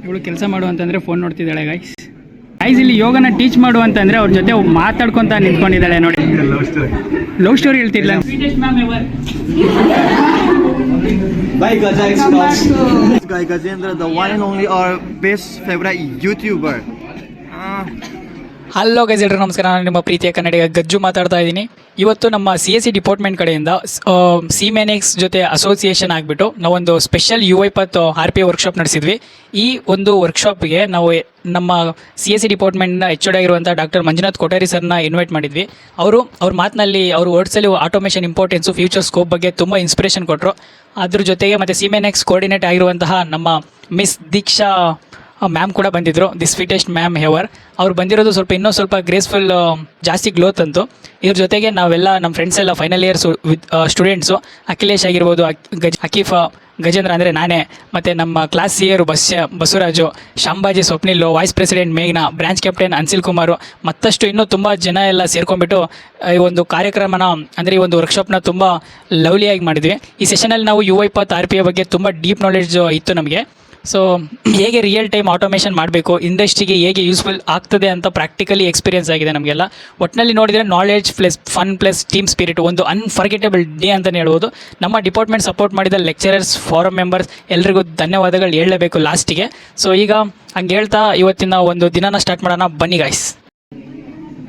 ಇವಳು ಕೆಲಸ ಮಾಡು ಅಂತಂದರೆ ಫೋನ್ ನೋಡ್ತಿದ್ದಾಳೆ ಗೈಸ್. ಗೈಸ್ ಇಲ್ಲಿ ಯೋಗನ ಟೀಚ್ ಮಾಡು ಅಂತಂದರೆ ಅವ್ರ ಜೊತೆ ಮಾತಾಡ್ಕೊತ ನಿಂತ್ಕೊಂಡಿದ್ದಾಳೆ ನೋಡಿ. ಲವ್ ಸ್ಟೋರಿ ಹೇಳ್ತಿಲ್ಲ. By Gaja Talks. This guy Gajendra, the one and only our best favorite YouTuber. Hello guys, ಎಲ್ಲರೂ ನಮಸ್ಕಾರ. ನಾನು ನಿಮ್ಮ ಪ್ರೀತಿಯ ಕನ್ನಡಿಗ ಗಜ್ಜು ಮಾತಾಡ್ತಾ ಇದ್ದೀನಿ. ಇವತ್ತು ನಮ್ಮ CSE ಡಿಪಾರ್ಟ್ಮೆಂಟ್ ಕಡೆಯಿಂದ ಸಿಮೆನೆಕ್ಸ್ ಜೊತೆ ಅಸೋಸಿಯೇಷನ್ ಆಗಿಬಿಟ್ಟು ನಾವೊಂದು ಸ್ಪೆಷಲ್ U20 RPA ವರ್ಕ್ಶಾಪ್ ನಡೆಸಿದ್ವಿ. ಈ ಒಂದು ವರ್ಕ್ಶಾಪ್ಗೆ ನಾವು ನಮ್ಮ CSE ಡಿಪಾರ್ಟ್ಮೆಂಟ್ನ HOD ಆಗಿರುವಂಥ ಡಾಕ್ಟರ್ ಮಂಜುನಾಥ್ ಕೊಠಾರಿ ಸರ್ನ ಇನ್ವೈಟ್ ಮಾಡಿದ್ವಿ. ಅವ್ರ ಮಾತಿನಲ್ಲಿ ಅವ್ರ ವರ್ಡ್ಸಲ್ಲಿ ಆಟೋಮೇಷನ್ ಇಂಪಾರ್ಟೆನ್ಸು, ಫ್ಯೂಚರ್ ಸ್ಕೋಪ್ ಬಗ್ಗೆ ತುಂಬ ಇನ್ಸ್ಪಿರೇಷನ್ ಕೊಟ್ಟರು. ಅದ್ರ ಜೊತೆಗೆ ಮತ್ತು ಸಿಮೆನೆಕ್ಸ್ ಕೋಆರ್ಡಿನೇಟ್ ಆಗಿರುವಂತಹ ನಮ್ಮ ಮಿಸ್ ದೀಕ್ಷಾ ಮ್ಯಾಮ್ ಕೂಡ ಬಂದಿದ್ದರು. The sweetest ma'am ever. ಅವ್ರು ಬಂದಿರೋದು ಇನ್ನೂ ಸ್ವಲ್ಪ ಗ್ರೇಸ್ಫುಲ್, ಜಾಸ್ತಿ ಗ್ಲೋತ್ ಅಂತು. ಇದ್ರ ಜೊತೆಗೆ ನಾವೆಲ್ಲ ನಮ್ಮ ಫ್ರೆಂಡ್ಸ್ ಎಲ್ಲ ಫೈನಲ್ ಇಯರ್ಸ್ ಸ್ಟೂಡೆಂಟ್ಸು, ಅಖಿಲೇಶ್ ಆಗಿರ್ಬೋದು, ಅಕೀಫಾ, ಗಜೇಂದ್ರ ಅಂದರೆ ನಾನೇ, ಮತ್ತು ನಮ್ಮ ಕ್ಲಾಸ್ ಸಿಯರು ಬಸವರಾಜು, ಶಾಂಬಾಜಿ, ಸ್ವಪ್ನಿಲ್ಲು, ವೈಸ್ ಪ್ರೆಸಿಡೆಂಟ್ ಮೇಘ್ನಾ, ಬ್ರಾಂಚ್ ಕ್ಯಾಪ್ಟನ್ ಅನ್ಸಿಲ್ ಕುಮಾರು, ಮತ್ತಷ್ಟು ಇನ್ನೂ ತುಂಬ ಜನ ಎಲ್ಲ ಸೇರ್ಕೊಂಡ್ಬಿಟ್ಟು ಈ ಒಂದು ಕಾರ್ಯಕ್ರಮನ ಅಂದರೆ ಈ ಒಂದು ವರ್ಕ್ಶಾಪ್ನ ತುಂಬ ಲವ್ಲಿಯಾಗಿ ಮಾಡಿದ್ವಿ. ಈ ಸೆಷನಲ್ಲಿ ನಾವು U20 RPA ಬಗ್ಗೆ ತುಂಬ ಡೀಪ್ ನಾಲೆಡ್ಜ್ ಇತ್ತು ನಮಗೆ. ಸೊ ಹೇಗೆ ರಿಯಲ್ ಟೈಮ್ ಆಟೋಮೇಷನ್ ಮಾಡಬೇಕು, ಇಂಡಸ್ಟ್ರಿಗೆ ಹೇಗೆ ಯೂಸ್ಫುಲ್ ಆಗ್ತದೆ ಅಂತ ಪ್ರಾಕ್ಟಿಕಲಿ ಎಕ್ಸ್ಪೀರಿಯನ್ಸ್ ಆಗಿದೆ ನಮಗೆಲ್ಲ. ಒಟ್ಟಿನಲ್ಲಿ ನೋಡಿದರೆ knowledge plus fun plus team spirit, ಒಂದು ಅನ್ಫರ್ಗೆಟಬಲ್ ಡೇ ಅಂತಲೇ ಹೇಳ್ಬೋದು. ನಮ್ಮ ಡಿಪಾರ್ಟ್ಮೆಂಟ್ ಸಪೋರ್ಟ್ ಮಾಡಿದ ಲೆಕ್ಚರರ್ಸ್, ಫಾರಮ್ ಮೆಂಬರ್ಸ್ ಎಲ್ರಿಗೂ ಧನ್ಯವಾದಗಳು ಹೇಳಲೇಬೇಕು ಲಾಸ್ಟಿಗೆ. ಸೊ ಈಗ ಹಂಗೆ ಹೇಳ್ತಾ ಇವತ್ತಿನ ಒಂದು ದಿನನ ಸ್ಟಾರ್ಟ್ ಮಾಡೋಣ, ಬನ್ನಿ ಗಾಯ್ಸ್.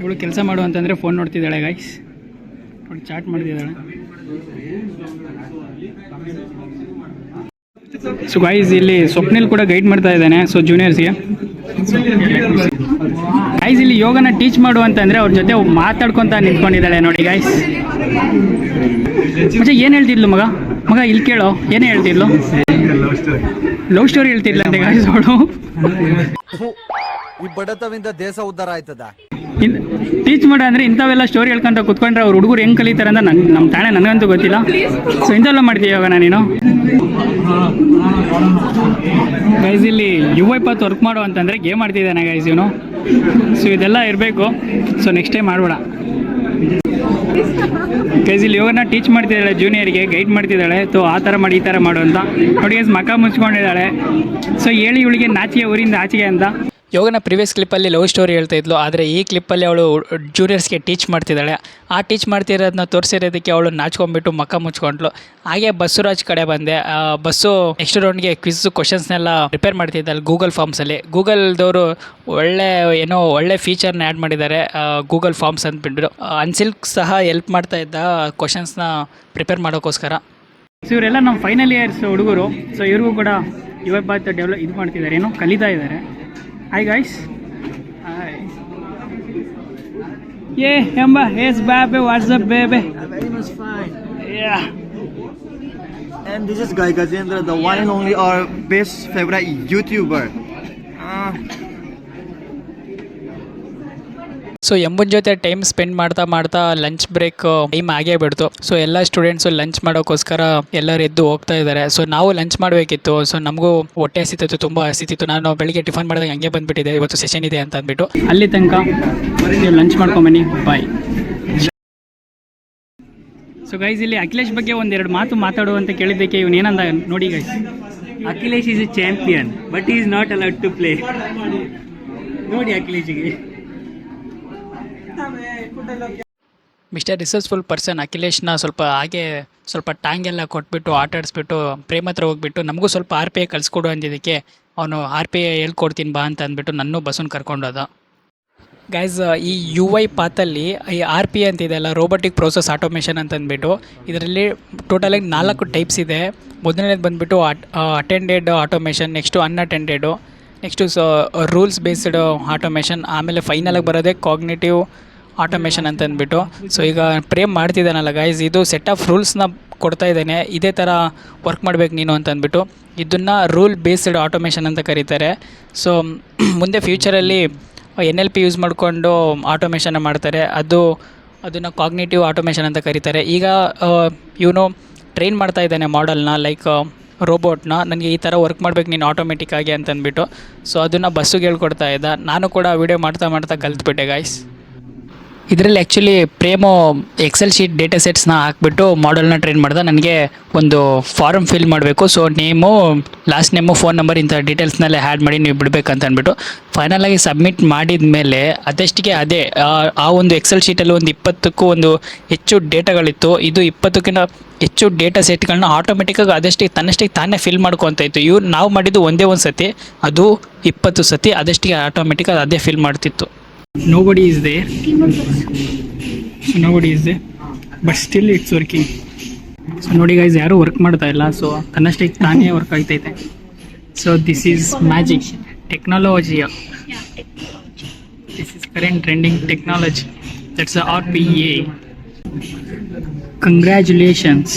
ಇವಳು ಕೆಲಸ ಮಾಡು ಅಂತಂದರೆ ಫೋನ್ ನೋಡ್ತಿದ್ದಾಳೆ ಗಾಯ್ಸ್. ನೋಡಿ ಚಾಟ್ ಮಾಡ್ತಿದ್ದಾಳೆ. ಸೊ ಗೈಸ್ ಇಲ್ಲಿ ಸ್ವಪ್ನಿಲ್ ಕೂಡ ಗೈಡ್ ಮಾಡ್ತಾ ಇದ್ದಾನೆ ಸೊ ಜೂನಿಯರ್ಸ್ಗೆ. ಗೈಸ್ ಇಲ್ಲಿ ಯೋಗನ ಟೀಚ್ ಮಾಡು ಅಂತಂದರೆ ಅವ್ರ ಜೊತೆ ಮಾತಾಡ್ಕೊತ ನಿಂತ್ಕೊಂಡಿದ್ದಾಳೆ ನೋಡಿ ಗೈಸ್. ಮತ್ತೆ ಏನು ಹೇಳ್ತಿದ್ಲು ಮಗ ಇಲ್ಲಿ ಕೇಳೋ, ಏನೇ ಹೇಳ್ತಿದ್ಲು? ಲವ್ ಸ್ಟೋರಿ ಹೇಳ್ತಿದ್ಲ ಅಂತ ಗೈಸ್ ಅವಳು. ಈ ಬಡತವಿಂದ ದೇಶ ಉದ್ಧಾರ ಆಯ್ತದ. ಟೀಚ್ ಮಾಡ ಅಂದರೆ ಇಂಥವೆಲ್ಲ ಸ್ಟೋರಿ ಹೇಳ್ಕೊಂತ ಕುತ್ಕೊಂಡ್ರೆ ಅವ್ರು ಹುಡುಗರು ಹೆಂಗೆ ಕಲಿತಾರೆ ಅಂತ ನಮ್ಮ ತಾಳೆ ನನಗಂತೂ ಗೊತ್ತಿಲ್ಲ. ಸೊ ಇಂಥವೆಲ್ಲ ಮಾಡ್ತೀವಿ ಇವಾಗ ನೀನು. ಗೈಸ್ ಇಲ್ಲಿ U20 ವರ್ಕ್ ಮಾಡು ಅಂತಂದರೆ ಗೇಮ್ ಮಾಡ್ತಿದ್ದಾನೆ ಗೈಸ್ ಇವನು. ಸೊ ಇದೆಲ್ಲ ಇರಬೇಕು. ಸೊ ನೆಕ್ಸ್ಟ್ ಟೈಮ್ ಮಾಡಬೇಡ ಗೈಸ್. ಇಲ್ಲಿ ಯೋಗನ ಟೀಚ್ ಮಾಡ್ತಿದ್ದಾಳೆ, ಜೂನಿಯರ್ಗೆ ಗೈಡ್ ಮಾಡ್ತಿದ್ದಾಳೆ. ಸೊ ಆ ಥರ ಮಾಡಿ ಈ ಥರ ಮಾಡು ಅಂತ ನೋಡಿ ಗೈಸ್. ಮಕ ಮುಚ್ಕೊಂಡಿದ್ದಾಳೆ. ಸೊ ಹೇಳಿ ಇವಳಿಗೆ ನಾಚಿಗೆ ಊರಿಂದ ಆಚೆಗೆ ಅಂತ. ಯೋಗನ ಪ್ರಿವಿಯಸ್ ಕ್ಲಿಪ್ಪಲ್ಲಿ ಲವ್ ಸ್ಟೋರಿ ಹೇಳ್ತಾ ಇದ್ಲು, ಆದರೆ ಈ ಕ್ಲಿಪ್ಪಲ್ಲಿ ಅವಳು ಜೂನಿಯರ್ಸ್ಗೆ ಟೀಚ್ ಮಾಡ್ತಿದ್ದಾಳೆ. ಆ ಟೀಚ್ ಮಾಡ್ತಿರೋದನ್ನ ತೋರಿಸಿರೋದಕ್ಕೆ ಅವಳು ನಾಚ್ಕೊಂಡ್ಬಿಟ್ಟು ಮಕ್ಕ ಮುಚ್ಕೊಂಡ್ಲು. ಹಾಗೆ ಬಸವರಾಜ್ ಕಡೆ ಬಂದೆ. ಬಸ್ಸು ನೆಕ್ಸ್ಟ್ ರೌಂಡ್ಗೆ ಕ್ವಿಝ್ ಕ್ವಶನ್ಸ್ನೆಲ್ಲ ಪ್ರಿಪೇರ್ ಮಾಡ್ತಿದ್ದಲ್ಲ ಗೂಗಲ್ ಫಾರ್ಮ್ಸಲ್ಲಿ. ಗೂಗಲ್ದವರು ಒಳ್ಳೆ ಫೀಚರ್ನ ಆ್ಯಡ್ ಮಾಡಿದ್ದಾರೆ, ಗೂಗಲ್ ಫಾರ್ಮ್ಸ್ ಅಂದ್ಬಿಟ್ಟು. ಅನ್ಸಿಲ್ಕ್ ಸಹ ಹೆಲ್ಪ್ ಮಾಡ್ತಾ ಇದ್ದ ಕ್ವಶನ್ಸ್ನ ಪ್ರಿಪೇರ್ ಮಾಡೋಕ್ಕೋಸ್ಕರ. ಸೊ ಇವರೆಲ್ಲ ನಮ್ಮ ಫೈನಲ್ ಇಯರ್ಸ್ ಹುಡುಗರು. ಸೊ ಇವ್ರಿಗೂ ಕೂಡ U20 ಡೆವಲಪ್ ಇದು ಮಾಡ್ತಿದ್ದಾರೆ, ಏನೋ ಕಲಿತಾ ಇದ್ದಾರೆ. Hi guys. Hi. Yeah, Emma. Yes, baby. What's up, baby? Very much fine. Yeah. And this is Guy Gajendra, the one and only our best favorite YouTuber. So ಎಂಬುನ ಜೊತೆ time spend ಮಾಡ್ತಾ lunch break time ಆಗೇ ಬಿಡ್ತು. So ಎಲ್ಲ students lunch ಮಾಡೋಕ್ಕೋಸ್ಕರ ಎಲ್ಲರೂ ಎದ್ದು ಹೋಗ್ತಾ ಇದ್ದಾರೆ. ಸೊ ನಾವು ಲಂಚ್ ಮಾಡಬೇಕಿತ್ತು. ಸೊ ನಮಗೂ ಹೊಟ್ಟೆ ಹಸಿತಿತ್ತು, ತುಂಬ ಹಸಿತಿತ್ತು. ನಾನು ಬೆಳಿಗ್ಗೆ ಟಿಫನ್ ಮಾಡಿದಾಗ ಹಂಗೆ ಬಂದುಬಿಟ್ಟಿದೆ, ಇವತ್ತು ಸೆಷನ್ ಇದೆ ಅಂತ ಅಂದ್ಬಿಟ್ಟು. ಅಲ್ಲಿ ತನಕ ನೀವು ಲಂಚ್ ಮಾಡ್ಕೊಂಬನ್ನಿ, ಬಾಯ್. ಸೊ ಗೈಸ್ ಇಲ್ಲಿ ಅಖಿಲೇಶ್ ಬಗ್ಗೆ ಒಂದೆರಡು ಮಾತು ಮಾತಾಡುವಂತ ಕೇಳಿದ್ದಕ್ಕೆ ಇವನು ಏನಂದ ನೋಡಿ guys. Akhilesh is a champion but is not allowed to play. ನೋಡಿ ಅಖಿಲೇಶ್ಗೆ ಮಿಸ್ಟರ್ ರಿಸರ್ಚ್ಫುಲ್ ಪರ್ಸನ್ ಅಖಿಲೇಶ್ನ ಸ್ವಲ್ಪ ಟ್ಯಾಂಗೆಲ್ಲ ಕೊಟ್ಬಿಟ್ಟು ಆಟಾಡಿಸ್ಬಿಟ್ಟು ಪ್ರೇಮ ಹತ್ರ ಹೋಗ್ಬಿಟ್ಟು ನಮಗೂ ಸ್ವಲ್ಪ RPA ಕಲಿಸ್ಕೊಡು ಅಂದಿದ್ದಕ್ಕೆ ಅವನು RPA ಹೇಳ್ಕೊಡ್ತೀನಿ ಬಾ ಅಂತ ಅಂದ್ಬಿಟ್ಟು ನನ್ನೂ ಬಸ್ಸನ್ನು ಕರ್ಕೊಂಡೋದ. ಗೈಸ್ ಈ U20 ಈ RPA ಅಂತಿದೆಯಲ್ಲ, ರೋಬೋಟಿಕ್ ಪ್ರೋಸೆಸ್ ಆಟೋಮೇಷನ್ ಅಂತ ಅಂದ್ಬಿಟ್ಟು, ಇದರಲ್ಲಿ ಟೋಟಲಾಗಿ 4 ಟೈಪ್ಸ್ ಇದೆ. ಮೊದಲನೇದು ಬಂದುಬಿಟ್ಟು attended automation, next unattended, next rules based automation, ಆಮೇಲೆ ಫೈನಲಾಗಿ ಬರೋದೇ ಕಾಗ್ನೇಟಿವ್ ಆಟೋಮೇಷನ್ ಅಂತ ಅಂದ್ಬಿಟ್ಟು. ಸೊ ಈಗ ಪ್ರೇಮ್ ಮಾಡ್ತಿದ್ದಾನಲ್ಲ ಗೈಸ್, ಇದು ಸೆಟ್ ಆಫ್ ರೂಲ್ಸ್ನ ಕೊಡ್ತಾ ಇದ್ದೇನೆ, ಇದೇ ಥರ ವರ್ಕ್ ಮಾಡಬೇಕು ನೀನು ಅಂತ ಅಂದ್ಬಿಟ್ಟು. ಇದನ್ನು ರೂಲ್ ಬೇಸ್ಡ್ ಆಟೋಮೇಷನ್ ಅಂತ ಕರೀತಾರೆ. ಸೊ ಮುಂದೆ ಫ್ಯೂಚರಲ್ಲಿ NLP ಯೂಸ್ ಮಾಡಿಕೊಂಡು ಆಟೋಮೇಷನ್ನ ಮಾಡ್ತಾರೆ, ಅದನ್ನು ಕಾಗ್ನೇಟಿವ್ ಆಟೋಮೇಷನ್ ಅಂತ ಕರೀತಾರೆ. ಈಗ ಇವನು ಟ್ರೈನ್ ಮಾಡ್ತಾ ಇದ್ದಾನೆ ಮಾಡೆಲ್ನ, ಲೈಕ್ ರೋಬೋಟ್ನ, ನನಗೆ ಈ ಥರ ವರ್ಕ್ ಮಾಡಬೇಕು ನೀನು ಆಟೋಮೆಟಿಕ್ಕಾಗಿ ಅಂತ ಅಂದ್ಬಿಟ್ಟು. ಸೊ ಅದನ್ನು ಬಸ್ಸಿಗೆ ಹೇಳ್ಕೊಡ್ತಾ ಇದ್ದ. ನಾನು ಕೂಡ ವೀಡಿಯೋ ಮಾಡ್ತಾ ಕಲ್ತ್ಬಿಟ್ಟೆ ಗಾಯ್ಸ್. ಇದರಲ್ಲಿ ಆ್ಯಕ್ಚುಲಿ ಪ್ರೇಮೋ ಎಕ್ಸೆಲ್ ಶೀಟ್ ಡೇಟಾ ಸೆಟ್ಸ್ನ ಹಾಕ್ಬಿಟ್ಟು ಮಾಡೆಲ್ನ ಟ್ರೈನ್ ಮಾಡ್ದೆ. ನನಗೆ ಒಂದು ಫಾರಮ್ ಫಿಲ್ ಮಾಡಬೇಕು, so name, last name, phone number ಇಂಥ ಡೀಟೇಲ್ಸ್ನಲ್ಲೇ ಆ್ಯಡ್ ಮಾಡಿ ನೀವು ಬಿಡಬೇಕಂತ ಅಂದ್ಬಿಟ್ಟು ಫೈನಲಾಗಿ ಸಬ್ಮಿಟ್ ಮಾಡಿದ ಮೇಲೆ ಅದಷ್ಟಿಗೆ ಅದೇ ಆ ಒಂದು ಎಕ್ಸೆಲ್ ಶೀಟಲ್ಲಿ ಒಂದು 20ಕ್ಕೂ ಒಂದು ಹೆಚ್ಚು ಡೇಟಾಗಳಿತ್ತು. ಇದು 20ಕ್ಕಿಂತ ಹೆಚ್ಚು ಡೇಟಾ ಸೆಟ್ಗಳನ್ನ ಆಟೋಮೆಟಿಕ್ಕಾಗಿ ಅದಷ್ಟಿಗೆ ತನ್ನಷ್ಟಿಗೆ ತಾನೇ ಫಿಲ್ ಮಾಡ್ಕೊತ ಇತ್ತು. ನಾವು ಮಾಡಿದ್ದು ಒಂದೇ ಒಂದು ಸತಿ, ಅದು 20 ಸತಿ ಅದಷ್ಟಿಗೆ ಆಟೋಮೆಟಿಕ್ಕಾಗಿ ಅದೇ ಫಿಲ್ ಮಾಡ್ತಿತ್ತು. Nobody is there. So nobody is there, but still it's working. So ನೋಡಿ guys, ಯಾರೂ ವರ್ಕ್ ಮಾಡ್ತಾ ಇಲ್ಲ, ಸೊ ತನ್ನಷ್ಟಕ್ಕೆ ತಾನೇ ವರ್ಕ್ ಆಗ್ತೈತೆ. So this is magic technology. This is current trending technology. That's RPA. Congratulations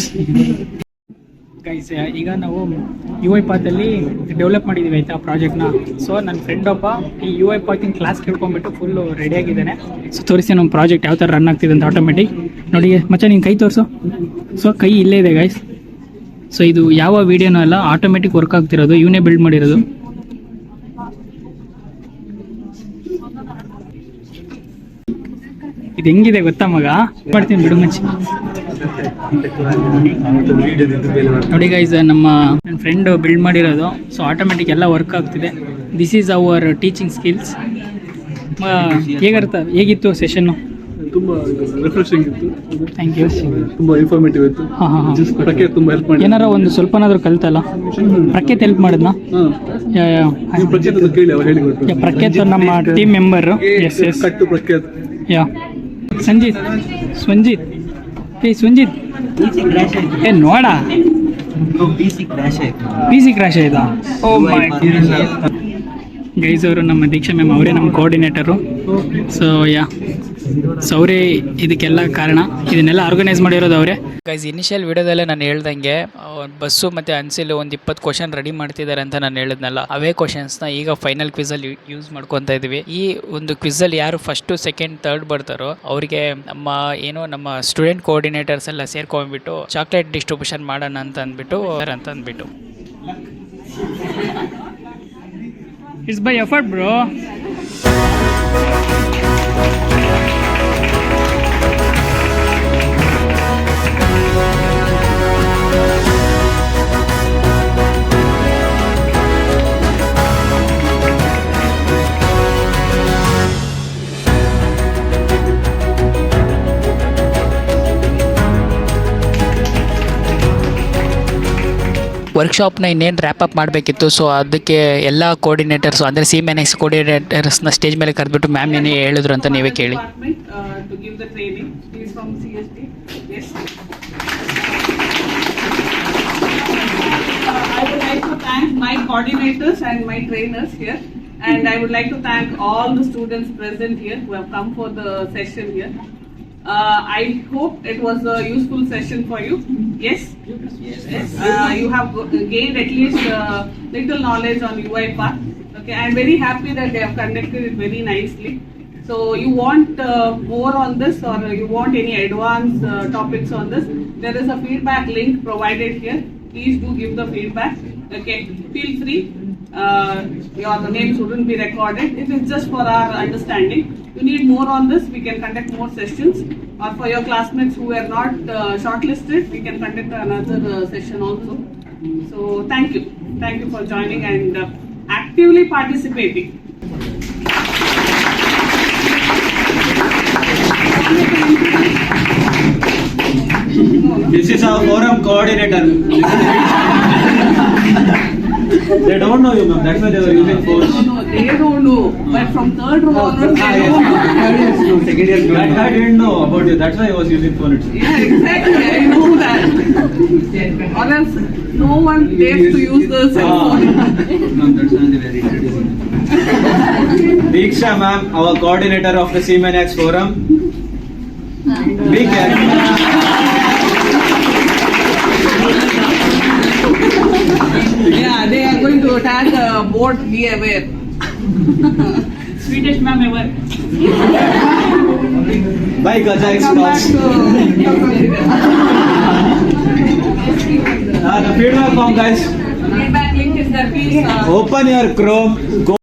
guys. ಈಗ ನಾವು UiPath ಅಲ್ಲಿ ಡೆವಲಪ್ ಮಾಡಿದ್ದೀವಿ ಆಯಿತಾ ಪ್ರಾಜೆಕ್ಟ್ನ. ಸೊ ನನ್ನ ಫ್ರೆಂಡ್ ಒಬ್ಬ ಈ UiPath ಕ್ಲಾಸ್ ಕೇಳ್ಕೊಂಡ್ಬಿಟ್ಟು ಫುಲ್ಲು ರೆಡಿಯಾಗಿದ್ದಾನೆ. ಸೊ ತೋರಿಸಿ ನಮ್ಮ ಪ್ರಾಜೆಕ್ಟ್ ಯಾವ ಥರ ರನ್ ಆಗ್ತಿದೆ ಅಂತ ಆಟೋಮೆಟಿಕ್. ನೋಡಿ ಮಚ್ಚ, ನಿನ್ನ ಕೈ ತೋರಿಸು. ಸೊ ಕೈ ಇಲ್ಲೇ ಇದೆ ಗೈಸ್. ಸೊ ಇದು ಯಾವ ವೀಡಿಯೋನೂ ಅಲ್ಲ, ಆಟೋಮೆಟಿಕ್ ವರ್ಕ್ ಆಗ್ತಿರೋದು, ಇವನೇ ಬಿಲ್ಡ್ ಮಾಡಿರೋದು. ಇದು ಹೆಂಗಿದೆ ಗೊತ್ತಾ ಮಗ? ಮಾಡ್ತೀನಿ ಬಿಡು ಮಚ್ಚಿ. ನೋಡಿ ಗೈಸ್, ನನ್ನ ಫ್ರೆಂಡ್ ಬಿಲ್ಡ್ ಮಾಡಿರೋದು. ಸೊ ಆಟೋಮೆಟಿಕ್ ಎಲ್ಲ ವರ್ಕ್ ಆಗ್ತಿದೆ. This is our teaching skills. ಹೇಗಿತ್ತು ಸೆಷನ್ನು? ತುಂಬ ರಿಫ್ರೆಶಿಂಗ್ ಇತ್ತು. Thank you. ತುಂಬ ಇನ್ಫಾರ್ಮೇಟಿವ್ ಇತ್ತು. ಹಾಂ. ಪ್ರಖ್ಯಾತ್ ತುಂಬ ಹೆಲ್ಪ್ ಮಾಡಿ. ಏನಾರ ಒಂದು ಸ್ವಲ್ಪನಾದ್ರೂ ಕಲ್ತಲ್ಲ? ಪ್ರಖ್ಯಾತ್ ಹೆಲ್ಪ್ ಮಾಡಿದ್ನಾ? ಪ್ರಖ್ಯಾತ್ ಅಂತ ಕೇಳಿ ಅವ್ರು ಹೇಳಿಕೊಟ್ರು. ಪ್ರಖ್ಯಾತ್ ನಮ್ಮ ಟೀಮ್ ಮೆಂಬರು. ಎಸ್ ಕಟ್ಟು ಪ್ರಖ್ಯಾತ್. ಯಾ ಸಂಜಿತ್ ಸ್ವಂಜಿತ್ ನೋಡ PC ಕ್ರ್ಯಾಶ್ ಆಯ್ತಾ? ಓ ಮೈ ಗೈಸ್, ಅವರು ನಮ್ಮ ದೀಕ್ಷಾ ಮ್ಯಾಮ್, ಅವರೇ ನಮ್ಮ ಕೋಆರ್ಡಿನೇಟರು. ಸೊ ಅವರೇ ಇದಕ್ಕೆಲ್ಲ ಕಾರಣ. ಇದನ್ನೆಲ್ಲ ಆರ್ಗನೈಸ್ ಮಾಡಿರೋದು ಅವರೇ. ಗೈಸ್, ಇನಿಷಿಯಲ್ ವಿಡಿಯೋದಲ್ಲೇ ನಾನು ಹೇಳ್ದಂಗೆ ಬಸ್ಸು ಮತ್ತು ಅನ್ಸಿಲ್ ಒಂದು 20 ಕ್ವಶನ್ ರೆಡಿ ಮಾಡ್ತಿದ್ದಾರೆ ಅಂತ ನಾನು ಹೇಳಿದ್ನಲ್ಲ, ಅವೇ ಕ್ವಶನ್ಸ್ನ ಈಗ ಫೈನಲ್ ಕ್ವಿಝಲ್ಲಿ ಯೂಸ್ ಮಾಡ್ಕೊತಾ ಇದ್ದೀವಿ. ಈ ಒಂದು ಕ್ವಿಝಲ್ಲಿ ಯಾರು ಫಸ್ಟು, ಸೆಕೆಂಡ್, ಥರ್ಡ್ ಬರ್ತಾರೋ ಅವರಿಗೆ ನಮ್ಮ ಸ್ಟೂಡೆಂಟ್ ಕೋಆರ್ಡಿನೇಟರ್ಸ್ ಎಲ್ಲ ಸೇರ್ಕೊಂಡ್ಬಿಟ್ಟು ಚಾಕ್ಲೇಟ್ ಡಿಸ್ಟ್ರಿಬ್ಯೂಷನ್ ಮಾಡೋಣ ಅಂತ ಅಂದ್ಬಿಟ್ಟು ಇಟ್ಸ್ ಬೈ ಎಫರ್ಟ್ ಬ್ರೋ. ವರ್ಕ್ಶಾಪ್ನ ಇನ್ನೇನು ರ್ಯಾಪಪ್ ಮಾಡಬೇಕಿತ್ತು. ಸೊ ಅದಕ್ಕೆ ಎಲ್ಲ ಕೋಆರ್ಡಿನೇಟರ್ಸು ಅಂದರೆ CMNX ಕೋಆರ್ಡಿನೇಟರ್ಸ್ನ ಸ್ಟೇಜ್ ಮೇಲೆ ಕರೆದ್ಬಿಟ್ಟು ಮ್ಯಾಮ್ ಏನೇ ಹೇಳಿದ್ರು ಅಂತ ನೀವೇ ಕೇಳಿ. I would like to thank my coordinators and my trainers here, and I would like to thank all the students present here who have come for the session here. I hope it was a useful session for you. Yes? You have gained at least little knowledge on UiPath. Okay, I am very happy that they have conducted it very nicely. So you want more on this, or you want any advanced topics on this, there is a feedback link provided here. Please do give the feedback. Okay, feel free. Your names wouldn't be recorded. It is just for our understanding. You need more on this, we can conduct more sessions. Or for your classmates who were not shortlisted, we can conduct another session also. So thank you. Thank you for joining and actively participating. This is our forum coordinator. They don't know you, ma'am. That's why they were using force. No, they don't know. But from third row onwards, they know. That guy didn't know about you. That's why he was using phone itself. Yeah, exactly. I know that. Or else, no one dares to use the cell phone. Ma'am, that's not very good. Diksha, ma'am, our coordinator of the CMNX forum. Be careful. Yeah, they are going to attack the board. Be aware. Sweetest ma'am ever. Bye, Gaja X Come back Talks. to The feedback form, guys. feedback link is there. Please. Open your Chrome. Go